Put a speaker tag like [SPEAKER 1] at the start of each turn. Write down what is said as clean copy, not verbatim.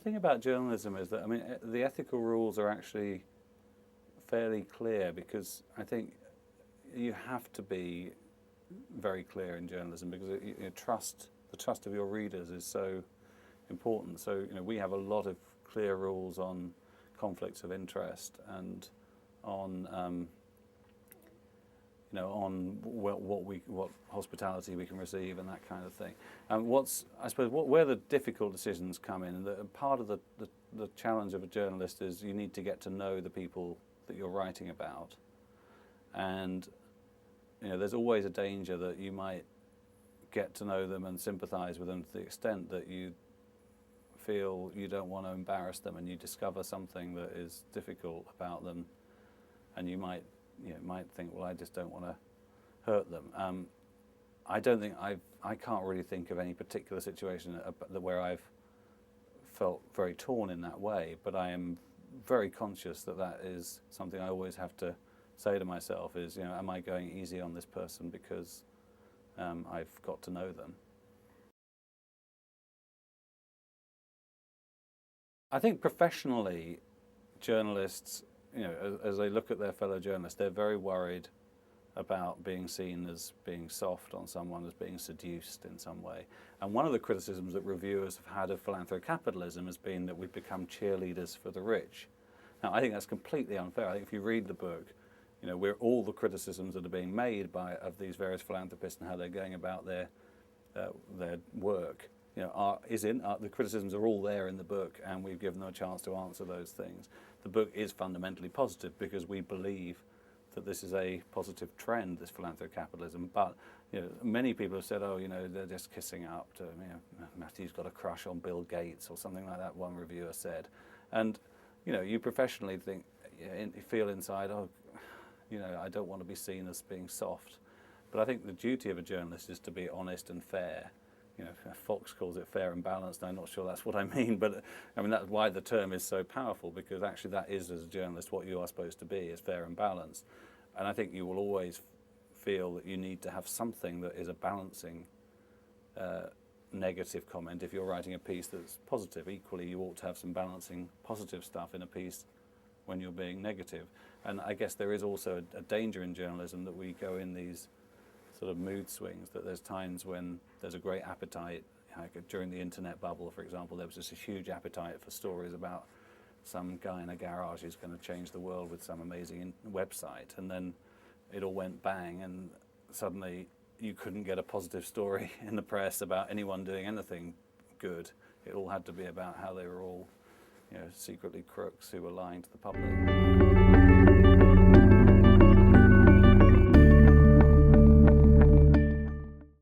[SPEAKER 1] thing about journalism is that, I mean, the ethical rules are actually fairly clear, because I think you have to be very clear in journalism, because the trust of your readers is so important. So, we have a lot of clear rules on conflicts of interest and on on what hospitality we can receive and that kind of thing. And where the difficult decisions come in, and part of the challenge of a journalist is you need to get to know the people that you're writing about, and there's always a danger that you might get to know them and sympathise with them to the extent that you feel you don't want to embarrass them, and you discover something that is difficult about them, and you might think, well, I just don't want to hurt them. I don't think I can't really think of any particular situation where I've felt very torn in that way, but I am very conscious that is something I always have to say to myself is, am I going easy on this person because I've got to know them? I think professionally, journalists, as they look at their fellow journalists, they're very worried about being seen as being soft on someone, as being seduced in some way. And one of the criticisms that reviewers have had of philanthrocapitalism has been that we've become cheerleaders for the rich. Now, I think that's completely unfair. I think if you read the book, where all the criticisms that are being made of these various philanthropists and how they're going about their work, the criticisms are all there in the book, and we've given them a chance to answer those things. The book is fundamentally positive because we believe that this is a positive trend, this philanthrocapitalism. But many people have said, they're just kissing up to, Matthew's got a crush on Bill Gates or something like that, one reviewer said. And you professionally feel inside, I don't want to be seen as being soft. But I think the duty of a journalist is to be honest and fair. Fox calls it fair and balanced, and I'm not sure that's what I mean, but that's why the term is so powerful, because actually that is, as a journalist, what you are supposed to be, is fair and balanced. And I think you will always feel that you need to have something that is a balancing negative comment. If you're writing a piece that's positive, equally you ought to have some balancing positive stuff in a piece when you're being negative. And I guess there is also a danger in journalism that we go in these sort of mood swings, that there's times when there's a great appetite, like during the internet bubble, for example, there was just a huge appetite for stories about some guy in a garage who's going to change the world with some amazing website, and then it all went bang, and suddenly you couldn't get a positive story in the press about anyone doing anything good. It all had to be about how they were all secretly crooks who were lying to the public.